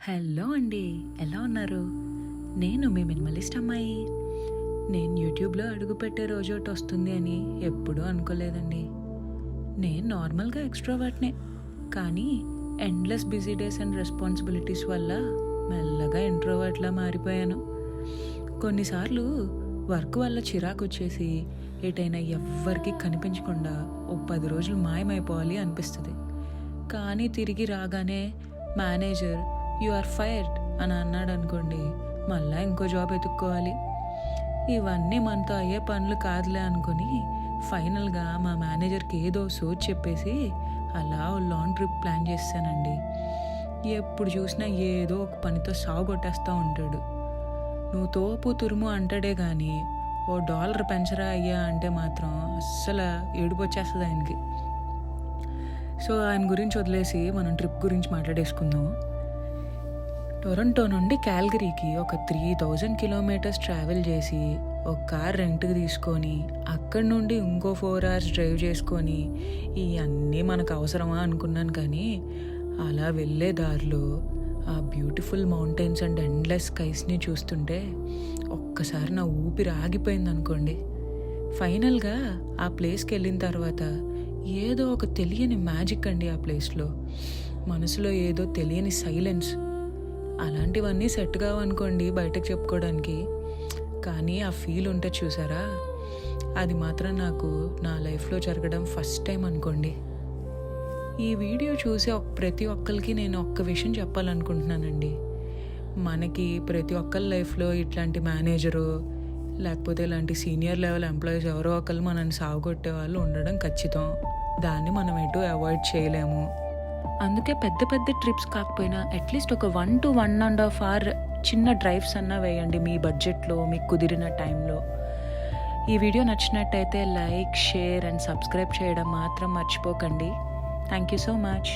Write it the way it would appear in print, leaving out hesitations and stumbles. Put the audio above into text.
Hello అండి, ఎలా ఉన్నారు? నేను మీ మినిమలిస్ట్ అమ్మాయి. నేను యూట్యూబ్లో అడుగుపెట్టే రోజు ఒకటి వస్తుంది అని ఎప్పుడూ అనుకోలేదండి. నేను నార్మల్గా ఎక్స్ట్రోవర్ట్నే, కానీ endless busy days and responsibilities వల్ల మెల్లగా ఇంట్రోవర్ట్లా మారిపోయాను. కొన్నిసార్లు వర్క్ వల్ల చిరాకు వచ్చేసి ఎటైనా ఎవ్వరికి కనిపించకుండా ఓ 10 రోజులు మాయమైపోవాలి అనిపిస్తుంది. కానీ తిరిగి రాగానే మేనేజర్ యు ఆర్ ఫైర్డ్ అని అన్నాడు అనుకోండి, మళ్ళీ ఇంకో జాబ్ ఎత్తుక్కోవాలి. ఇవన్నీ మనతో అయ్యే పనులు కాదులే అనుకుని ఫైనల్గా మా మేనేజర్కి ఏదో సోచ్ చెప్పేసి అలా ఓ లాంగ్ ట్రిప్ ప్లాన్ చేశానండి. ఎప్పుడు చూసినా ఏదో ఒక పనితో సాగు కొట్టేస్తూ ఉంటాడు. నువ్వు తోపు తురుము అంటాడే కానీ $1 పెంచరా అయ్యా అంటే మాత్రం అస్సలు ఏడుపు వచ్చేస్తుంది ఆయనకి. సో ఆయన గురించి వదిలేసి మనం ట్రిప్ గురించి మాట్లాడేసుకుందాం. టొరంటో నుండి క్యాల్గరీకి ఒక 3000 కిలోమీటర్స్ ట్రావెల్ చేసి ఒక కార్ రెంట్కి తీసుకొని అక్కడి నుండి ఇంకో 4 hours డ్రైవ్ చేసుకొని ఇవన్నీ మనకు అవసరమా అనుకున్నాను. కానీ అలా వెళ్ళే దారిలో ఆ బ్యూటిఫుల్ మౌంటైన్స్ అండ్ ఎండ్లెస్ స్కైస్ని చూస్తుంటే ఒక్కసారి నా ఊపిరి ఆగిపోయింది అనుకోండి. ఫైనల్గా ఆ ప్లేస్కి వెళ్ళిన తర్వాత ఏదో ఒక తెలియని మ్యాజిక్ అండి ఆ ప్లేస్లో. మనసులో ఏదో తెలియని సైలెన్స్. అలాంటివన్నీ సెట్ కావనుకోండి బయటకు చెప్పుకోవడానికి, కానీ ఆ ఫీల్ ఉంటే చూసారా, అది మాత్రం నాకు నా లైఫ్లో జరగడం ఫస్ట్ టైం అనుకోండి. ఈ వీడియో చూసి ప్రతి ఒక్కరికి నేను ఒక్క విషయం చెప్పాలనుకుంటున్నానండి. మనకి ప్రతి ఒక్కరి లైఫ్లో ఇట్లాంటి మేనేజరు లేకపోతే ఇలాంటి సీనియర్ లెవెల్ ఎంప్లాయీస్ ఎవరో ఒకరు మనల్ని సాగుకొట్టే వాళ్ళు ఉండడం ఖచ్చితం. దాన్ని మనం ఎటు అవాయిడ్ చేయలేము. అందుకే పెద్ద పెద్ద ట్రిప్స్ కాకపోయినా అట్లీస్ట్ ఒక 1 to 1.5 hour చిన్న డ్రైవ్స్ అన్నా వేయండి మీ బడ్జెట్లో, మీకు కుదిరిన టైంలో. ఈ వీడియో నచ్చినట్టయితే లైక్, షేర్ అండ్ సబ్స్క్రైబ్ చేయడం మాత్రం మర్చిపోకండి. Thank you so much.